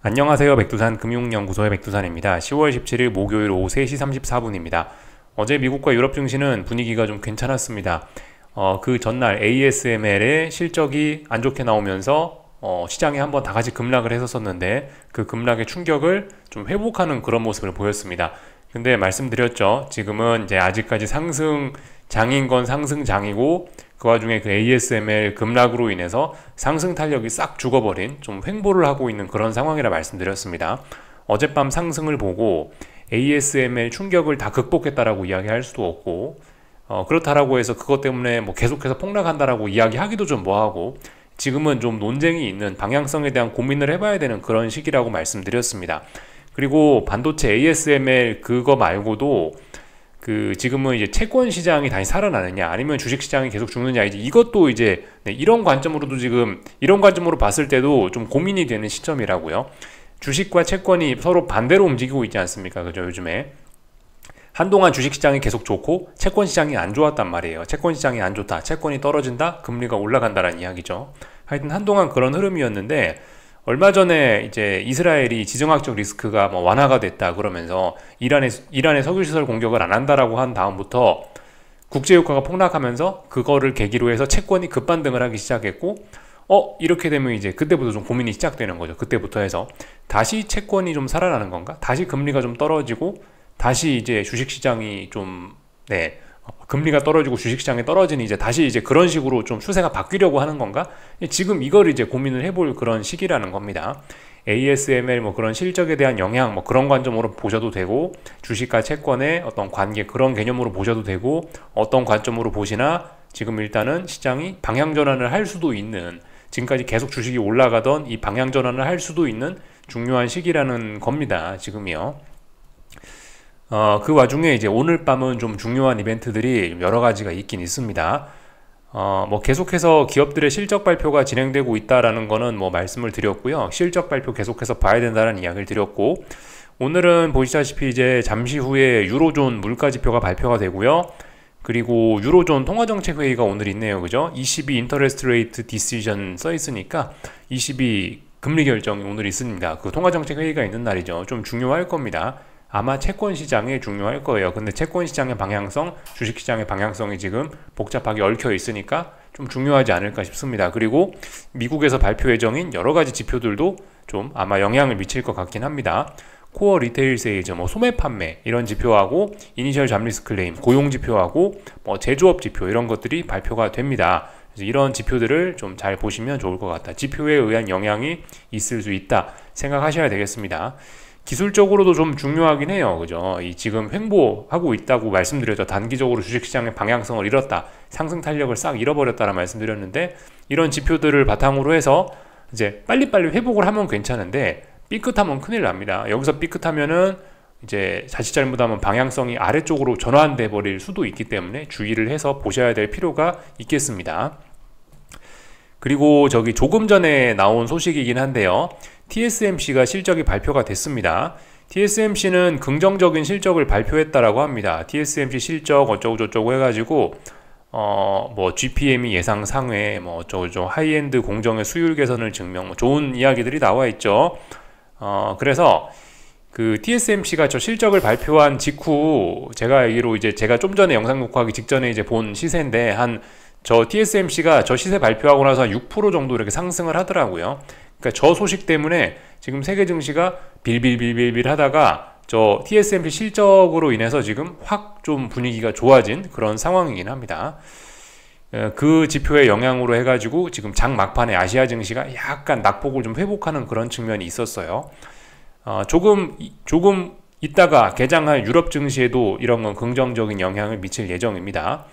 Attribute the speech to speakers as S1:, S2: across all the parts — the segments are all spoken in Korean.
S1: 안녕하세요. 백두산 금융연구소의 백두산입니다. 10월 17일 목요일 오후 3시 34분입니다. 어제 미국과 유럽 증시는 분위기가 좀 괜찮았습니다. 그 전날 ASML의 실적이 안 좋게 나오면서 시장이 한번 다 같이 급락을 했었는데 그 급락의 충격을 좀 회복하는 그런 모습을 보였습니다. 근데 말씀드렸죠. 지금은 이제 아직까지 상승장인 건 상승장이고 그 와중에 그 ASML 급락으로 인해서 상승 탄력이 싹 죽어버린 좀 횡보를 하고 있는 그런 상황이라 말씀드렸습니다. 어젯밤 상승을 보고 ASML 충격을 다 극복했다라고 이야기할 수도 없고 그렇다라고 해서 그것 때문에 뭐 계속해서 폭락한다라고 이야기하기도 좀 뭐하고 지금은 좀 논쟁이 있는 방향성에 대한 고민을 해봐야 되는 그런 시기라고 말씀드렸습니다. 그리고 반도체 ASML 그거 말고도 지금은 이제 채권 시장이 다시 살아나느냐 아니면 주식 시장이 계속 죽느냐 이제 이것도 이제 이런 관점으로도 지금 이런 관점으로 봤을 때도 좀 고민이 되는 시점이라고요. 주식과 채권이 서로 반대로 움직이고 있지 않습니까? 그죠? 요즘에 한동안 주식 시장이 계속 좋고 채권 시장이 안 좋았단 말이에요. 채권 시장이 안 좋다, 채권이 떨어진다, 금리가 올라간다라는 이야기죠. 하여튼 한동안 그런 흐름이었는데 얼마 전에 이제 이스라엘이 지정학적 리스크가 뭐 완화가 됐다 그러면서 이란의 석유시설 공격을 안 한다라고 한 다음부터 국제유가가 폭락하면서 그거를 계기로 해서 채권이 급반등을 하기 시작했고 이렇게 되면 이제 그때부터 좀 고민이 시작되는 거죠. 그때부터 해서 다시 채권이 좀 살아나는 건가? 다시 금리가 좀 떨어지고 다시 이제 주식시장이 좀 금리가 떨어지고 주식시장이 떨어지니 이제 다시 이제 그런 식으로 좀 추세가 바뀌려고 하는 건가? 지금 이걸 이제 고민을 해볼 그런 시기라는 겁니다. ASML 뭐 그런 실적에 대한 영향 뭐 그런 관점으로 보셔도 되고 주식과 채권의 어떤 관계 그런 개념으로 보셔도 되고 어떤 관점으로 보시나 지금 일단은 시장이 방향 전환을 할 수도 있는 지금까지 계속 주식이 올라가던 이 방향 전환을 할 수도 있는 중요한 시기라는 겁니다. 지금이요. 그 와중에 이제 오늘 밤은 좀 중요한 이벤트들이 여러 가지가 있긴 있습니다. 뭐 계속해서 기업들의 실적 발표가 진행되고 있다라는 거는 뭐 말씀을 드렸고요. 실적 발표 계속해서 봐야 된다는 이야기를 드렸고, 오늘은 보시다시피 이제 잠시 후에 유로존 물가 지표가 발표가 되고요. 그리고 유로존 통화정책 회의가 오늘 있네요. 그죠? ECB 인터레스트 레이트 디시전 써 있으니까 ECB 금리 결정이 오늘 있습니다. 그 통화정책 회의가 있는 날이죠. 좀 중요할 겁니다. 아마 채권 시장에 중요할 거예요. 근데 채권 시장의 방향성, 주식 시장의 방향성이 지금 복잡하게 얽혀 있으니까 좀 중요하지 않을까 싶습니다. 그리고 미국에서 발표 예정인 여러 가지 지표들도 좀 아마 영향을 미칠 것 같긴 합니다. 코어 리테일 세일즈, 뭐 소매 판매 이런 지표하고 이니셜 잡리스 클레임, 고용 지표하고 뭐 제조업 지표 이런 것들이 발표가 됩니다. 그래서 이런 지표들을 좀 잘 보시면 좋을 것 같다. 지표에 의한 영향이 있을 수 있다 생각하셔야 되겠습니다. 기술적으로도 좀 중요하긴 해요. 그죠? 지금 횡보하고 있다고 말씀드렸죠. 단기적으로 주식시장의 방향성을 잃었다. 상승 탄력을 싹 잃어버렸다라 말씀드렸는데 이런 지표들을 바탕으로 해서 이제 빨리빨리 회복을 하면 괜찮은데 삐끗하면 큰일 납니다. 여기서 삐끗하면은 이제 자칫 잘못하면 방향성이 아래쪽으로 전환돼 버릴 수도 있기 때문에 주의를 해서 보셔야 될 필요가 있겠습니다. 그리고 조금 전에 나온 소식이긴 한데요. TSMC가 실적이 발표가 됐습니다. TSMC는 긍정적인 실적을 발표했다라고 합니다. TSMC 실적 어쩌고저쩌고 해가지고 뭐 GPM이 예상 상회 뭐 어쩌고저쩌고 하이엔드 공정의 수율 개선을 증명 뭐 좋은 이야기들이 나와 있죠. 그래서 그 TSMC가 저 실적을 발표한 직후 제가 알기로 이제 제가 좀 전에 영상 녹화하기 직전에 이제 본 시세인데 저 TSMC가 저 시세 발표하고 나서 6% 정도 이렇게 상승을 하더라고요. 그러니까 저 소식 때문에 지금 세계 증시가 빌빌빌빌빌 하다가 저 TSMC 실적으로 인해서 지금 확 좀 분위기가 좋아진 그런 상황이긴 합니다. 그 지표의 영향으로 해가지고 지금 장 막판에 아시아 증시가 약간 낙폭을 좀 회복하는 그런 측면이 있었어요. 조금 있다가 개장할 유럽 증시에도 이런 건 긍정적인 영향을 미칠 예정입니다.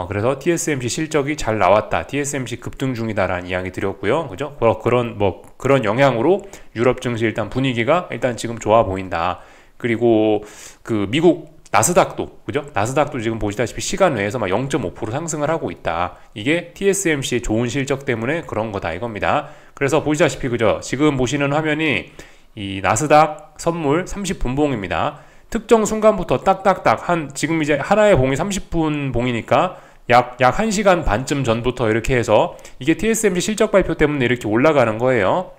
S1: 그래서 TSMC 실적이 잘 나왔다. TSMC 급등 중이다라는 이야기 드렸고요. 그죠? 그런 영향으로 유럽 증시 일단 분위기가 일단 지금 좋아 보인다. 그리고 그 미국 나스닥도, 그죠? 나스닥도 지금 보시다시피 시간 외에서 막 0.5% 상승을 하고 있다. 이게 TSMC의 좋은 실적 때문에 그런 거다 이겁니다. 그래서 보시다시피 그죠? 지금 보시는 화면이 이 나스닥 선물 30분봉입니다. 특정 순간부터 딱딱딱 지금 이제 하나의 봉이 30분 봉이니까 약 1시간 반쯤 전부터 이렇게 해서 이게 TSMC 실적 발표 때문에 이렇게 올라가는 거예요.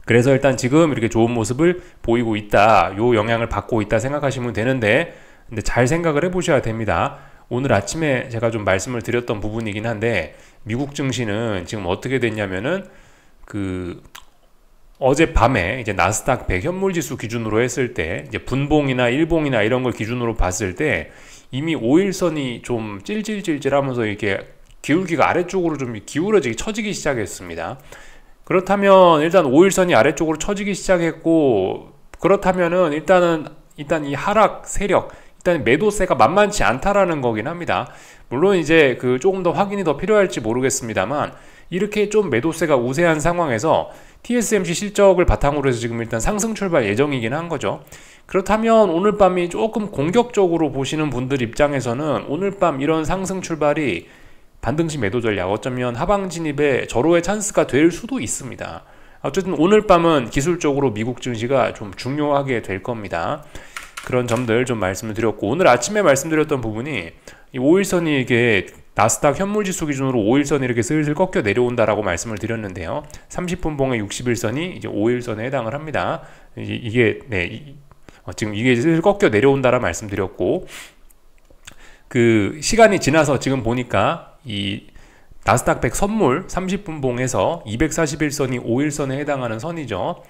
S1: 그래서 일단 지금 이렇게 좋은 모습을 보이고 있다, 요 영향을 받고 있다 생각하시면 되는데, 근데 잘 생각을 해보셔야 됩니다. 오늘 아침에 제가 좀 말씀을 드렸던 부분이긴 한데, 미국 증시는 지금 어떻게 됐냐면은 어젯밤에 이제 나스닥 100 현물지수 기준으로 했을 때, 이제 분봉이나 일봉이나 이런 걸 기준으로 봤을 때 이미 5일선이 좀 찔찔찔찔하면서 이렇게 기울기가 아래쪽으로 좀 기울어지기 처지기 시작했습니다. 그렇다면 일단 5일선이 아래쪽으로 처지기 시작했고, 그렇다면은 일단 이 하락 세력, 일단 매도세가 만만치 않다라는 거긴 합니다. 물론 이제 조금 더 확인이 더 필요할지 모르겠습니다만, 이렇게 좀 매도세가 우세한 상황에서 TSMC 실적을 바탕으로 해서 지금 일단 상승 출발 예정이긴 한 거죠. 그렇다면 오늘 밤이 조금 공격적으로 보시는 분들 입장에서는 오늘 밤 이런 상승 출발이 반등시 매도 전략, 어쩌면 하방 진입의 절호의 찬스가 될 수도 있습니다. 어쨌든 오늘 밤은 기술적으로 미국 증시가 좀 중요하게 될 겁니다. 그런 점들 좀 말씀을 드렸고, 오늘 아침에 말씀드렸던 부분이 이 5일선이 이게 나스닥 현물지수 기준으로 5일선이 이렇게 슬슬 꺾여 내려온다라고 말씀을 드렸는데요. 30분봉의 61선이 이제 5일선에 해당을 합니다. 지금 이게 슬슬 꺾여 내려온다라 말씀드렸고, 시간이 지나서 지금 보니까 이 나스닥 100 선물 30분봉에서 241선이 5일선에 해당하는 선이죠.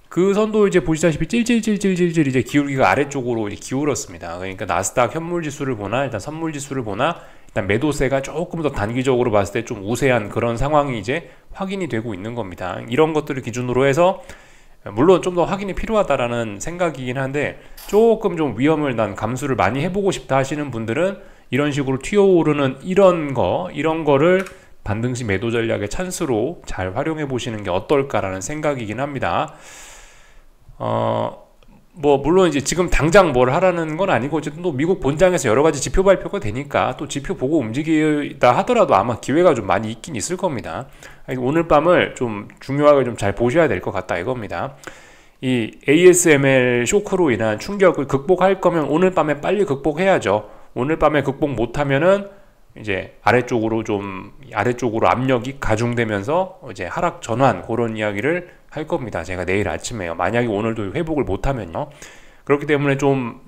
S1: 그 선도 이제 보시다시피 찔찔찔찔찔 이제 기울기가 아래쪽으로 이제 기울었습니다. 그러니까 나스닥 현물지수를 보나 일단 선물지수를 보나 일단 매도세가 조금 더 단기적으로 봤을 때 좀 우세한 그런 상황이 이제 확인이 되고 있는 겁니다. 이런 것들을 기준으로 해서 물론 좀 더 확인이 필요하다라는 생각이긴 한데, 조금 좀 위험을 난 감수를 많이 해보고 싶다 하시는 분들은 이런 식으로 튀어오르는 이런 거를 반등시 매도 전략의 찬스로 잘 활용해 보시는 게 어떨까라는 생각이긴 합니다. 물론 이제 지금 당장 뭘 하라는 건 아니고, 어쨌든 또 미국 본장에서 여러 가지 지표 발표가 되니까 또 지표 보고 움직이다 하더라도 아마 기회가 좀 많이 있긴 있을 겁니다. 오늘 밤을 좀 중요하게 좀 잘 보셔야 될 것 같다 이겁니다. 이 ASML 쇼크로 인한 충격을 극복할 거면 오늘 밤에 빨리 극복해야죠. 오늘 밤에 극복 못하면은 이제 아래쪽으로 압력이 가중되면서 이제 하락 전환, 그런 이야기를 할 겁니다. 제가 내일 아침에요. 만약에 오늘도 회복을 못하면요. 그렇기 때문에 좀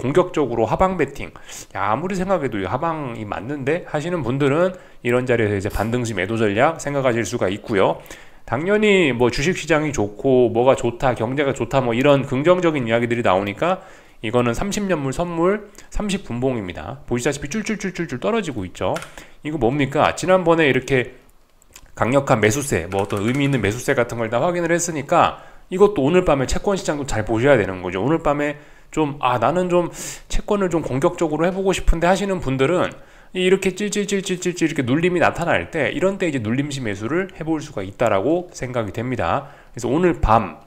S1: 공격적으로 하방 베팅, 아무리 생각해도 하방이 맞는데 하시는 분들은 이런 자리에서 이제 반등시 매도 전략 생각하실 수가 있고요. 당연히 뭐 주식시장이 좋고 뭐가 좋다, 경제가 좋다, 뭐 이런 긍정적인 이야기들이 나오니까 이거는 30년물 선물 30분봉입니다. 보시다시피 쫄쫄쫄쫄 떨어지고 있죠. 이거 뭡니까? 지난번에 이렇게 강력한 매수세, 뭐 어떤 의미 있는 매수세 같은 걸 다 확인을 했으니까 이것도 오늘 밤에 채권 시장도 잘 보셔야 되는 거죠. 오늘 밤에 나는 좀 채권을 좀 공격적으로 해보고 싶은데 하시는 분들은 이렇게 찔찔찔찔찔 이렇게 눌림이 나타날 때, 이런 때 이제 눌림시 매수를 해볼 수가 있다라고 생각이 됩니다. 그래서 오늘 밤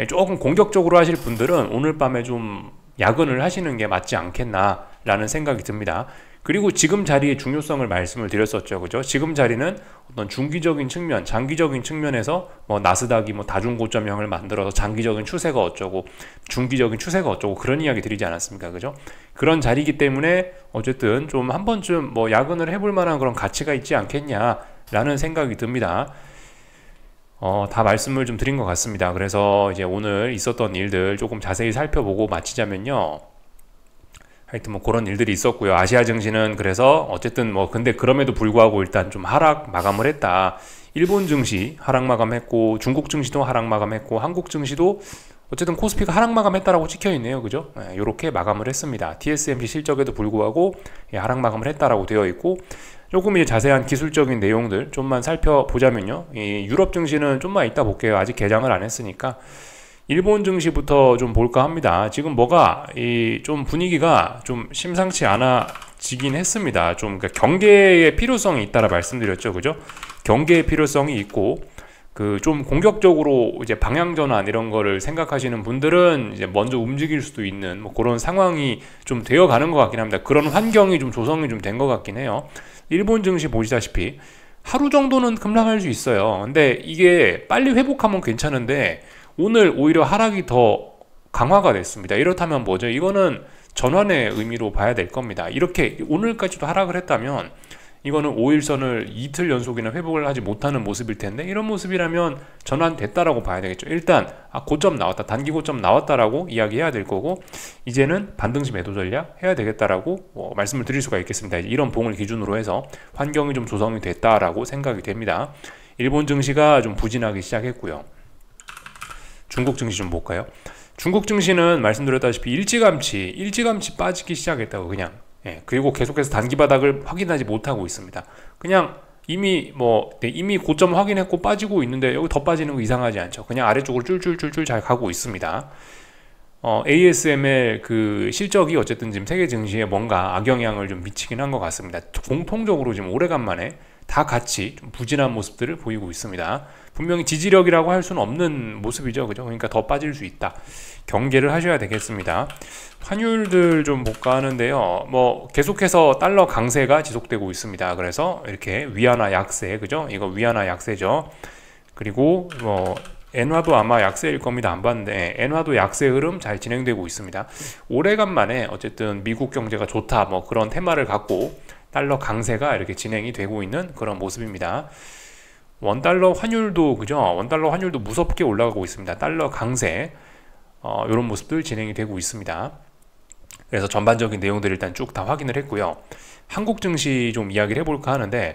S1: 조금 공격적으로 하실 분들은 오늘 밤에 좀 야근을 하시는 게 맞지 않겠나라는 생각이 듭니다. 그리고 지금 자리의 중요성을 말씀을 드렸었죠. 그죠? 지금 자리는 어떤 중기적인 측면, 장기적인 측면에서 뭐 나스닥이 뭐 다중고점형을 만들어서 장기적인 추세가 어쩌고, 중기적인 추세가 어쩌고, 그런 이야기 드리지 않았습니까? 그죠? 그런 자리이기 때문에 어쨌든 좀 한 번쯤 뭐 야근을 해볼 만한 그런 가치가 있지 않겠냐라는 생각이 듭니다. 다 말씀을 좀 드린 것 같습니다. 그래서 이제 오늘 있었던 일들 조금 자세히 살펴보고 마치자면요. 하여튼 뭐 그런 일들이 있었고요. 아시아 증시는 그래서 어쨌든 뭐 근데 그럼에도 불구하고 일단 좀 하락 마감을 했다. 일본 증시 하락 마감했고, 중국 증시도 하락 마감했고, 한국 증시도 어쨌든 코스피가 하락 마감했다라고 찍혀 있네요. 그죠? 이렇게 마감을 했습니다. TSMC 실적에도 불구하고 하락 마감을 했다라고 되어 있고, 조금 이제 자세한 기술적인 내용들 좀만 살펴보자면요. 이 유럽 증시는 좀만 이따 볼게요. 아직 개장을 안 했으니까. 일본 증시부터 좀 볼까 합니다. 지금 좀 분위기가 좀 심상치 않아지긴 했습니다. 그러니까 경계의 필요성이 있다라 말씀드렸죠. 그죠? 경계의 필요성이 있고, 좀 공격적으로 이제 방향 전환 이런 거를 생각하시는 분들은 이제 먼저 움직일 수도 있는 뭐 그런 상황이 좀 되어 가는 것 같긴 합니다. 그런 환경이 좀 조성이 좀 된 것 같긴 해요. 일본 증시 보시다시피 하루 정도는 급락할 수 있어요. 근데 이게 빨리 회복하면 괜찮은데 오늘 오히려 하락이 더 강화가 됐습니다. 이렇다면 뭐죠? 이거는 전환의 의미로 봐야 될 겁니다. 이렇게 오늘까지도 하락을 했다면 이거는 5일선을 이틀 연속이나 회복을 하지 못하는 모습일 텐데, 이런 모습이라면 전환됐다라고 봐야 되겠죠. 일단 고점 나왔다, 단기 고점 나왔다라고 이야기해야 될 거고, 이제는 반등시 매도 전략 해야 되겠다라고 말씀을 드릴 수가 있겠습니다. 이런 봉을 기준으로 해서 환경이 좀 조성이 됐다라고 생각이 됩니다. 일본 증시가 좀 부진하기 시작했고요. 중국 증시 좀 볼까요? 중국 증시는 말씀드렸다시피 일찌감치 빠지기 시작했다고 그냥. 그리고 계속해서 단기 바닥을 확인하지 못하고 있습니다. 그냥 이미 이미 고점 확인했고 빠지고 있는데 여기 더 빠지는 거 이상하지 않죠. 그냥 아래쪽으로 쫄쫄쫄쫄 잘 가고 있습니다. ASML 그 실적이 어쨌든 지금 세계 증시에 뭔가 악영향을 좀 미치긴 한 것 같습니다. 공통적으로 지금 오래간만에 다 같이 좀 부진한 모습들을 보이고 있습니다. 분명히 지지력이라고 할 수는 없는 모습이죠, 그죠? 그러니까 더 빠질 수 있다. 경계를 하셔야 되겠습니다. 환율들 좀 볼까 하는데요. 계속해서 달러 강세가 지속되고 있습니다. 그래서 이렇게 위안화 약세, 그죠? 이거 위안화 약세죠. 그리고 엔화도 아마 약세일 겁니다. 안 봤는데 엔화도 약세 흐름 잘 진행되고 있습니다. 오래간만에 어쨌든 미국 경제가 좋다 그런 테마를 갖고 달러 강세가 이렇게 진행이 되고 있는 그런 모습입니다. 원달러 환율도 그죠? 원달러 환율도 무섭게 올라가고 있습니다. 달러 강세 이런 모습들 진행이 되고 있습니다. 그래서 전반적인 내용들을 일단 쭉 다 확인을 했고요. 한국 증시 좀 이야기를 해볼까 하는데,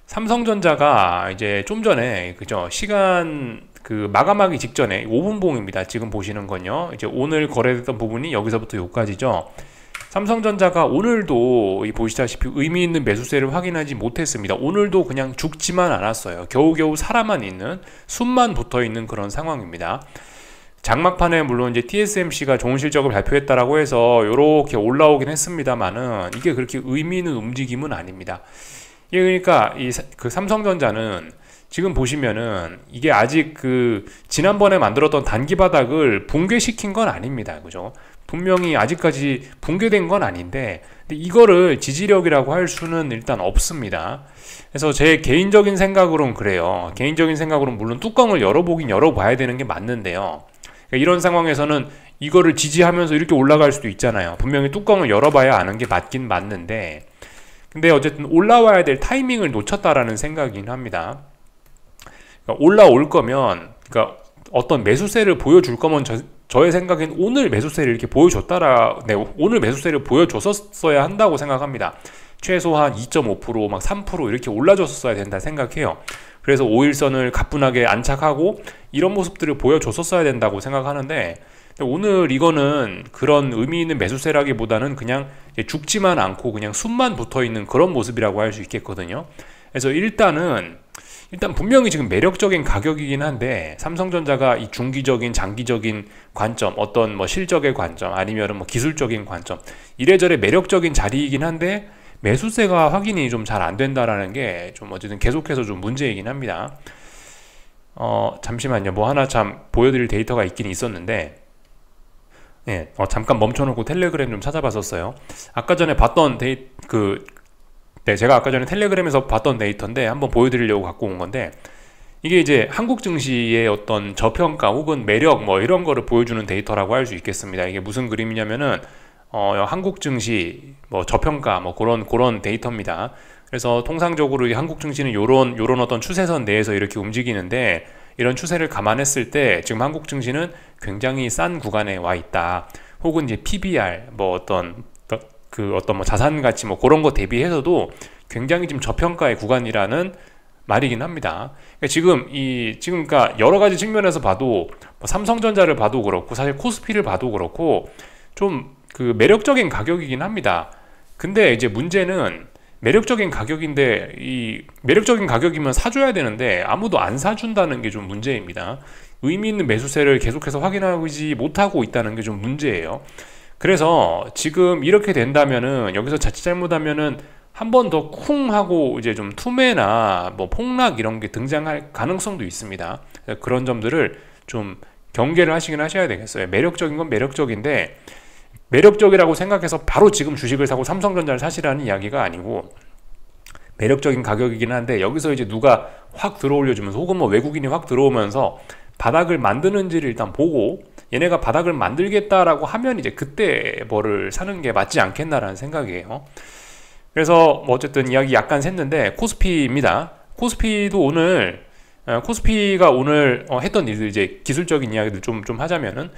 S1: 삼성전자가 이제 좀 전에 그죠? 시간 마감하기 직전에 5분봉입니다. 지금 보시는 건요. 이제 오늘 거래됐던 부분이 여기서부터 여기까지죠. 삼성전자가 오늘도 보시다시피 의미 있는 매수세를 확인하지 못했습니다. 오늘도 그냥 죽지만 않았어요. 겨우겨우 살아만 있는, 숨만 붙어 있는 그런 상황입니다. 장막판에 물론 이제 TSMC가 좋은 실적을 발표했다라고 해서 이렇게 올라오긴 했습니다만은 이게 그렇게 의미 있는 움직임은 아닙니다. 이게 그러니까 그 삼성전자는 지금 보시면은 이게 아직 지난번에 만들었던 단기 바닥을 붕괴시킨 건 아닙니다. 그죠? 분명히 아직까지 붕괴된 건 아닌데, 근데 이거를 지지력이라고 할 수는 일단 없습니다. 그래서 제 개인적인 생각으로는 그래요. 개인적인 생각으로는 물론 뚜껑을 열어보긴 열어봐야 되는 게 맞는데요. 이런 상황에서는 이거를 지지하면서 이렇게 올라갈 수도 있잖아요. 분명히 뚜껑을 열어봐야 아는 게 맞긴 맞는데, 근데 어쨌든 올라와야 될 타이밍을 놓쳤다라는 생각이긴 합니다. 그러니까 올라올 거면, 그러니까 어떤 매수세를 보여줄 거면 저의 생각엔 오늘 매수세를 이렇게 오늘 매수세를 보여줬었어야 한다고 생각합니다. 최소한 2.5% 막 3% 이렇게 올라줬었어야 된다 생각해요. 그래서 5일선을 가뿐하게 안착하고 이런 모습들을 보여줬었어야 된다고 생각하는데, 오늘 이거는 그런 의미 있는 매수세라기보다는 그냥 죽지만 않고 그냥 숨만 붙어있는 그런 모습이라고 할 수 있겠거든요. 그래서 일단 분명히 지금 매력적인 가격이긴 한데, 삼성전자가 이 중기적인 장기적인 관점, 어떤 실적의 관점 아니면 기술적인 관점, 이래저래 매력적인 자리이긴 한데 매수세가 확인이 좀 잘 안 된다라는 게 좀 어쨌든 계속해서 좀 문제이긴 합니다. 잠시만요. 하나 참 보여드릴 데이터가 있긴 있었는데, 잠깐 멈춰놓고 텔레그램 좀 찾아봤었어요. 아까 전에 봤던 제가 아까 전에 텔레그램에서 봤던 데이터인데 한번 보여드리려고 갖고 온 건데, 이게 이제 한국 증시의 어떤 저평가 혹은 매력 이런 거를 보여주는 데이터라고 할 수 있겠습니다. 이게 무슨 그림이냐면은 한국 증시 저평가 그런 데이터입니다. 그래서 통상적으로 이 한국 증시는 요런 어떤 추세선 내에서 이렇게 움직이는데, 이런 추세를 감안했을 때 지금 한국 증시는 굉장히 싼 구간에 와 있다. 혹은 이제 PBR 어떤 자산 가치 그런 거 대비해서도 굉장히 지금 저평가의 구간이라는 말이긴 합니다. 그러니까 지금 그러니까 여러 가지 측면에서 봐도 삼성전자를 봐도 그렇고 사실 코스피를 봐도 그렇고 좀 매력적인 가격이긴 합니다. 근데 이제 문제는 매력적인 가격인데, 이 매력적인 가격이면 사줘야 되는데 아무도 안 사준다는 게 좀 문제입니다. 의미 있는 매수세를 계속해서 확인하지 못하고 있다는 게 좀 문제예요. 그래서 지금 이렇게 된다면은, 여기서 자칫 잘못하면은 한 번 더 쿵 하고 이제 좀 투매나 폭락 이런 게 등장할 가능성도 있습니다. 그런 점들을 좀 경계를 하시긴 하셔야 되겠어요. 매력적인 건 매력적인데, 매력적이라고 생각해서 바로 지금 주식을 사고 삼성전자를 사시라는 이야기가 아니고, 매력적인 가격이긴 한데 여기서 이제 누가 확 들어올려주면서 혹은 외국인이 확 들어오면서 바닥을 만드는지를 일단 보고, 얘네가 바닥을 만들겠다라고 하면 이제 그때 뭐를 사는 게 맞지 않겠나라는 생각이에요. 그래서 뭐 어쨌든 이야기 약간 샜는데 코스피입니다. 코스피도 오늘 코스피가 오늘 했던 일들 이제 기술적인 이야기들 좀 하자면은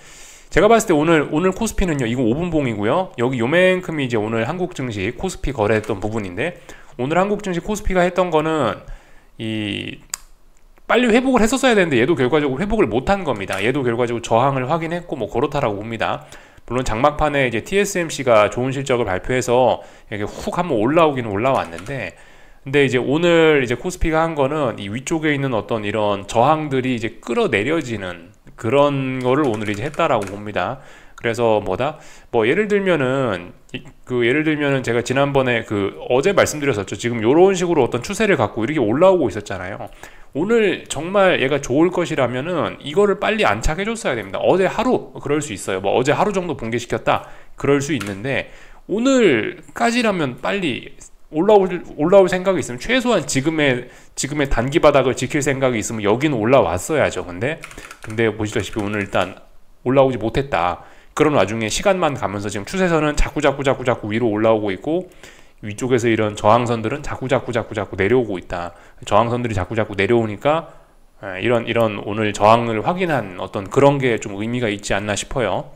S1: 제가 봤을 때 오늘 코스피는요, 이거 5분봉이고요. 여기 요만큼이 이제 오늘 한국 증시 코스피 거래했던 부분인데, 오늘 한국 증시 코스피가 했던 거는 이 빨리 회복을 했었어야 되는데 얘도 결과적으로 회복을 못한 겁니다. 얘도 결과적으로 저항을 확인했고 뭐 그렇다라고 봅니다. 물론 장막판에 이제 TSMC가 좋은 실적을 발표해서 이렇게 훅 한번 올라오기는 올라왔는데, 근데 이제 오늘 이제 코스피가 한 거는 이 위쪽에 있는 어떤 이런 저항들이 이제 끌어내려지는 그런 거를 오늘 이제 했다라고 봅니다. 그래서 뭐 예를 들면은 예를 들면은 제가 지난번에 어제 말씀드렸었죠. 지금 요런 식으로 어떤 추세를 갖고 이렇게 올라오고 있었잖아요. 오늘 정말 얘가 좋을 것이라면은 이거를 빨리 안착해 줬어야 됩니다. 어제 하루 그럴 수 있어요. 뭐 어제 하루 정도 붕괴시켰다 그럴 수 있는데, 오늘까지라면 빨리 올라올 생각이 있으면 최소한 지금의 단기 바닥을 지킬 생각이 있으면 여기는 올라왔어야죠. 근데 보시다시피 오늘 일단 올라오지 못했다. 그런 와중에 시간만 가면서 지금 추세선은 자꾸 위로 올라오고 있고, 위쪽에서 이런 저항선들은 자꾸 내려오고 있다. 저항선들이 자꾸 내려오니까 이런 오늘 저항을 확인한 어떤 그런 게 좀 의미가 있지 않나 싶어요.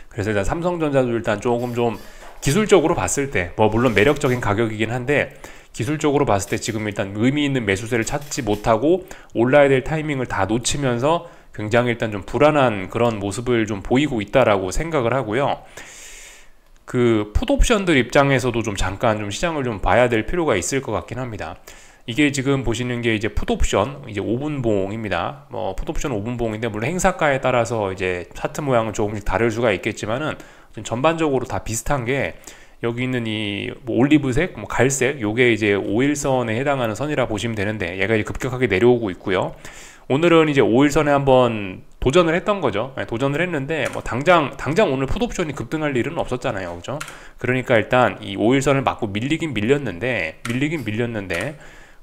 S1: 그래서 일단 삼성전자도 일단 조금 좀 기술적으로 봤을 때 뭐 물론 매력적인 가격이긴 한데, 기술적으로 봤을 때 지금 일단 의미 있는 매수세를 찾지 못하고 올라야 될 타이밍을 다 놓치면서 굉장히 일단 좀 불안한 그런 모습을 좀 보이고 있다라고 생각을 하고요. 풋옵션들 입장에서도 좀 잠깐 좀 시장을 좀 봐야 될 필요가 있을 것 같긴 합니다. 이게 지금 보시는 게 이제 풋옵션 이제 5분봉입니다. 뭐 풋옵션 5분봉인데 물론 행사가에 따라서 이제 차트 모양은 조금씩 다를 수가 있겠지만은 전반적으로 다 비슷한 게, 여기 있는 뭐 올리브색, 뭐 갈색, 요게 이제 5일선에 해당하는 선이라 보시면 되는데, 얘가 이제 급격하게 내려오고 있고요. 오늘은 이제 5일선에 한번 도전을 했던 거죠. 도전을 했는데 뭐 당장 오늘 풋옵션이 급등할 일은 없었잖아요, 그죠? 그러니까 일단 이 5일선을 맞고 밀리긴 밀렸는데,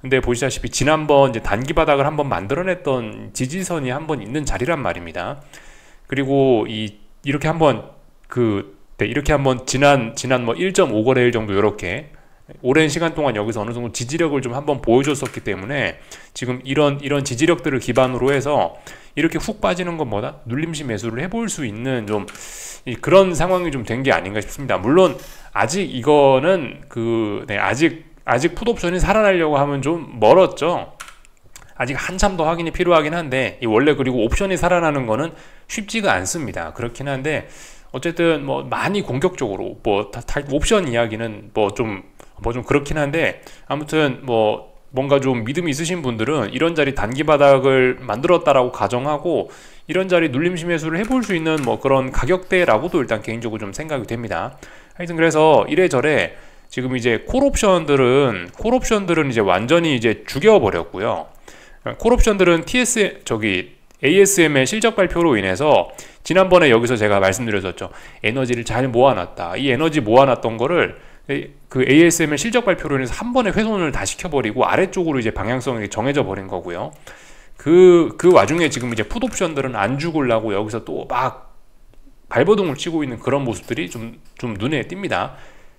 S1: 근데 보시다시피 지난번 이제 단기 바닥을 한번 만들어냈던 지지선이 한번 있는 자리란 말입니다. 그리고 이렇게 한번 이렇게 한번 지난 뭐 1.5거래일 정도 이렇게 오랜 시간 동안 여기서 어느 정도 지지력을 좀 한번 보여줬었기 때문에, 지금 이런 지지력들을 기반으로 해서 이렇게 훅 빠지는 것보다 눌림시 매수를 해볼 수 있는 좀 그런 상황이 좀 된 게 아닌가 싶습니다. 물론 아직 이거는 아직 풋옵션이 살아나려고 하면 좀 멀었죠. 아직 한참 더 확인이 필요하긴 한데, 원래 그리고 옵션이 살아나는 거는 쉽지가 않습니다. 그렇긴 한데 어쨌든 뭐 많이 공격적으로 옵션 이야기는 좀 그렇긴 한데, 아무튼 뭔가 좀 믿음이 있으신 분들은 이런 자리 단기 바닥을 만들었다라고 가정하고 이런 자리 눌림시 매수를 해볼 수 있는 뭐 그런 가격대라고도 일단 개인적으로 좀 생각이 됩니다. 하여튼 그래서 이래저래 지금 이제 콜옵션들은 이제 완전히 이제 죽여버렸고요. 콜옵션들은 ASM의 실적 발표로 인해서 지난번에 여기서 제가 말씀드렸었죠. 에너지를 잘 모아놨다. 이 에너지 모아놨던 거를 ASM의 실적 발표로 인해서 한 번에 훼손을 다 시켜버리고 아래쪽으로 이제 방향성이 정해져 버린 거고요. 그 와중에 지금 이제 풋옵션들은 안 죽으려고 여기서 또 막 발버둥을 치고 있는 그런 모습들이 좀 눈에 띕니다.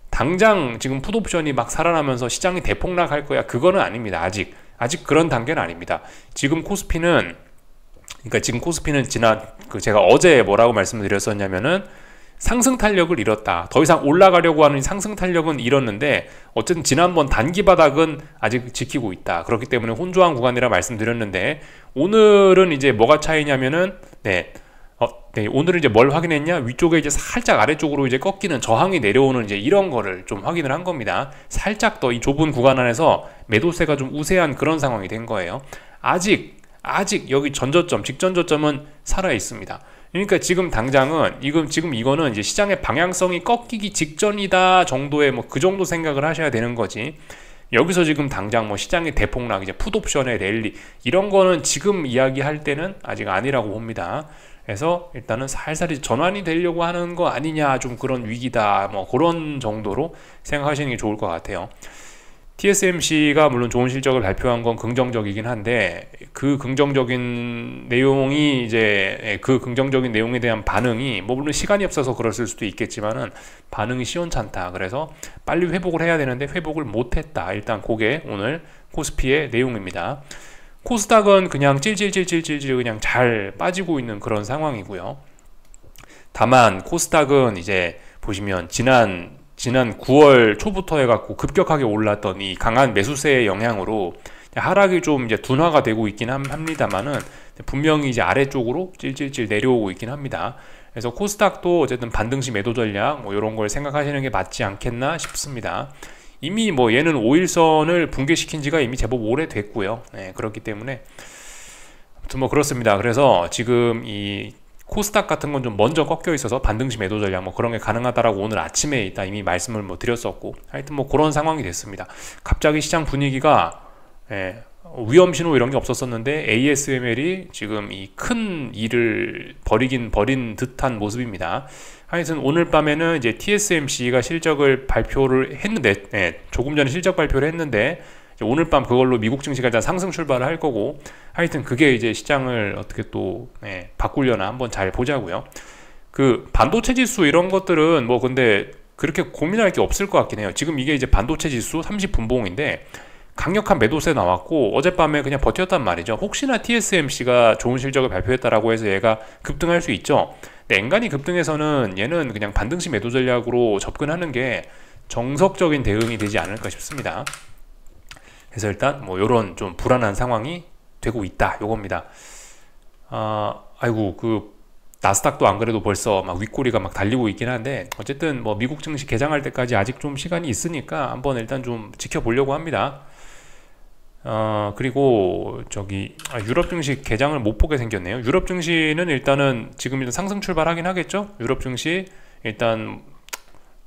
S1: 당장 지금 풋옵션이 막 살아나면서 시장이 대폭락할 거야, 그거는 아닙니다. 아직 그런 단계는 아닙니다. 지금 코스피는 제가 어제 뭐라고 말씀을 드렸었냐면은 상승 탄력을 잃었다. 더 이상 올라가려고 하는 상승 탄력은 잃었는데 어쨌든 지난번 단기 바닥은 아직 지키고 있다. 그렇기 때문에 혼조한 구간이라 말씀드렸는데, 오늘은 이제 뭐가 차이냐면은 오늘은 이제 뭘 확인했냐? 위쪽에 이제 살짝 아래쪽으로 이제 꺾이는 저항이 내려오는 이제 이런 거를 좀 확인을 한 겁니다. 살짝 더 이 좁은 구간 안에서 매도세가 좀 우세한 그런 상황이 된 거예요. 아직 여기 직전 저점은 살아 있습니다. 그러니까 지금 당장은 이거는 이제 시장의 방향성이 꺾이기 직전이다 정도의 뭐 그 정도 생각을 하셔야 되는 거지. 여기서 지금 당장 뭐 시장의 대폭락, 이제 풋옵션의 랠리 이런 거는 지금 이야기할 때는 아직 아니라고 봅니다. 그래서 일단은 살살이 전환이 되려고 하는 거 아니냐, 좀 그런 위기다, 뭐 그런 정도로 생각하시는 게 좋을 것 같아요. TSMC가 물론 좋은 실적을 발표한 건 긍정적이긴 한데 그 긍정적인 내용이 이제 그 긍정적인 내용에 대한 반응이 뭐 물론 시간이 없어서 그랬을 수도 있겠지만은 반응이 시원찮다. 그래서 빨리 회복을 해야 되는데 회복을 못했다. 일단 그게 오늘 코스피의 내용입니다. 코스닥은 그냥 찔찔찔찔찔 그냥 잘 빠지고 있는 그런 상황이고요. 다만 코스닥은 이제 보시면 지난 9월 초부터 해갖고 급격하게 올랐던 이 강한 매수세의 영향으로 하락이 좀 이제 둔화가 되고 있긴 합니다만은 분명히 이제 아래쪽으로 찔찔찔 내려오고 있긴 합니다. 그래서 코스닥도 어쨌든 반등시 매도 전략 뭐 이런 걸 생각하시는 게 맞지 않겠나 싶습니다. 이미 뭐 얘는 5일선을 붕괴시킨 지가 이미 제법 오래됐고요. 네, 그렇기 때문에 아무튼 뭐 그렇습니다. 그래서 지금 이 코스닥 같은 건 좀 먼저 꺾여 있어서 반등시 매도 전략 뭐 그런 게 가능하다라고 오늘 아침에 일단 이미 말씀을 뭐 드렸었고 하여튼 뭐 그런 상황이 됐습니다. 갑자기 시장 분위기가 위험 신호 이런 게 없었었는데 ASML이 지금 이 큰 일을 벌인 듯한 모습입니다. 하여튼 오늘 밤에는 이제 TSMC가 실적을 발표를 했는데 조금 전에 실적 발표를 했는데 오늘 밤 그걸로 미국 증시가 일단 상승 출발을 할 거고 하여튼 그게 이제 시장을 어떻게 또 바꾸려나 한번 잘 보자고요. 그 반도체 지수 이런 것들은 뭐 근데 그렇게 고민할 게 없을 것 같긴 해요. 지금 이게 이제 반도체 지수 30분봉인데 강력한 매도세 나왔고 어젯밤에 그냥 버텼단 말이죠. 혹시나 TSMC가 좋은 실적을 발표했다라고 해서 얘가 급등할 수 있죠. 근데 엔간히 급등해서는 얘는 그냥 반등시 매도 전략으로 접근하는 게 정석적인 대응이 되지 않을까 싶습니다. 그래서 일단 뭐 요런 좀 불안한 상황이 되고 있다 요겁니다. 아이고 그 나스닥도 안 그래도 벌써 막 윗꼬리가 막 달리고 있긴 한데 어쨌든 뭐 미국 증시 개장할 때까지 아직 좀 시간이 있으니까 한번 일단 좀 지켜보려고 합니다. 그리고 저기 유럽 증시 개장을 못 보게 생겼네요. 유럽 증시는 일단은 지금 일단 상승 출발하긴 하겠죠. 유럽 증시 일단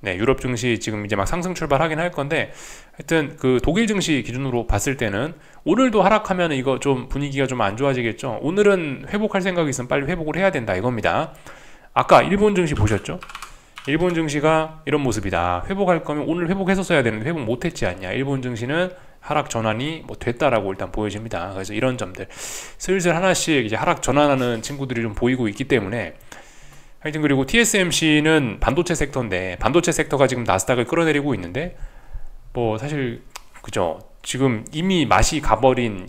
S1: 유럽 증시 지금 이제 막 상승 출발하긴 할 건데 하여튼 그 독일 증시 기준으로 봤을 때는 오늘도 하락하면 이거 좀 분위기가 좀 안 좋아지겠죠. 오늘은 회복할 생각이 있으면 빨리 회복을 해야 된다 이겁니다. 아까 일본 증시 보셨죠? 일본 증시가 이런 모습이다. 회복할 거면 오늘 회복했었어야 되는데 회복 못했지 않냐. 일본 증시는 하락 전환이 뭐 됐다라고 일단 보여집니다. 그래서 이런 점들 슬슬 하나씩 이제 하락 전환하는 친구들이 좀 보이고 있기 때문에 하여튼 그리고 TSMC는 반도체 섹터인데 반도체 섹터가 지금 나스닥을 끌어내리고 있는데 뭐 사실 그죠. 지금 이미 맛이 가버린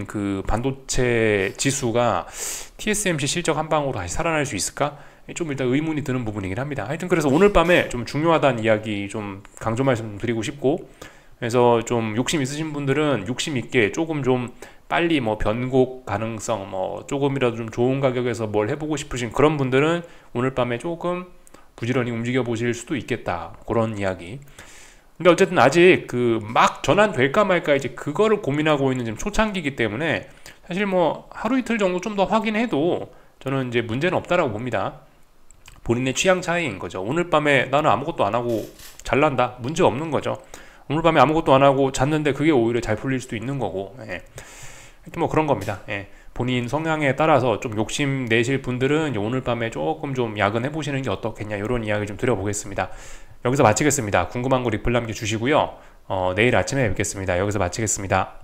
S1: 그 반도체 지수가 TSMC 실적 한 방으로 다시 살아날 수 있을까? 좀 일단 의문이 드는 부분이긴 합니다. 하여튼 그래서 오늘 밤에 좀 중요하다는 이야기 좀 강조 말씀드리고 싶고 그래서 좀 욕심 있으신 분들은 욕심 있게 조금 좀 빨리 뭐 변곡 가능성 뭐 조금이라도 좀 좋은 가격에서 뭘 해보고 싶으신 그런 분들은 오늘 밤에 조금 부지런히 움직여 보실 수도 있겠다 그런 이야기. 근데 어쨌든 아직 그 막 전환될까 말까 이제 그거를 고민하고 있는 지금 초창기이기 때문에 사실 뭐 하루 이틀 정도 좀 더 확인해도 저는 이제 문제는 없다라고 봅니다. 본인의 취향 차이인 거죠. 오늘 밤에 나는 아무것도 안 하고 잘난다 문제 없는 거죠. 오늘 밤에 아무것도 안 하고 잤는데 그게 오히려 잘 풀릴 수도 있는 거고 하여튼 뭐 그런 겁니다. 본인 성향에 따라서 좀 욕심 내실 분들은 이제 오늘 밤에 조금 좀 야근해 보시는 게 어떻겠냐 이런 이야기 좀 드려보겠습니다. 여기서 마치겠습니다. 궁금한 거 리플 남겨주시고요. 내일 아침에 뵙겠습니다. 여기서 마치겠습니다.